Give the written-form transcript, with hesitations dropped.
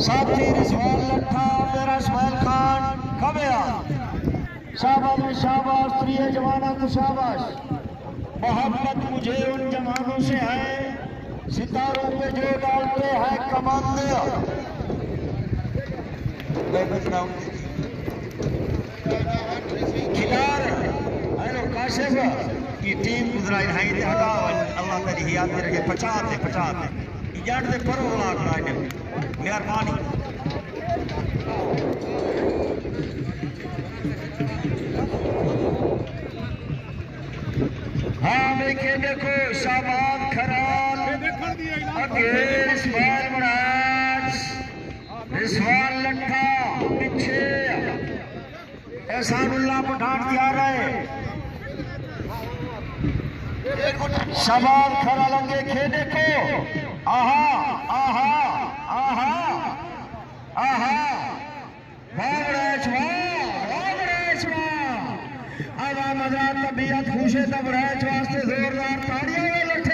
साथी रिजवान लट्ठा मेरा सुहेल खान खबेया शाबाश में शाबाश प्रिय जवाना को शाबाश। मोहब्बत मुझे उन जवानों से है सितारों पे जो डालते हैं कमांडे। खिलार हेलो काशिफ की टीम गुजराई है हटाओ अल्लाह तेरी याद में रखे 50 इजाड़ दे पर लाखड़ा ने मेहरबानी। हाँ देखो शाबाद खराल अगे रिजवान महाराज रिजवान लट्ठा पीछे एहसानुल्लाह पठान तैयार है। शाबाद खरा लंगे खेने को आहा आहा आहा आहा आवाम हजरात तबीयत खुशे तब वास्ते जोरदार ताड़ियां लट्ठे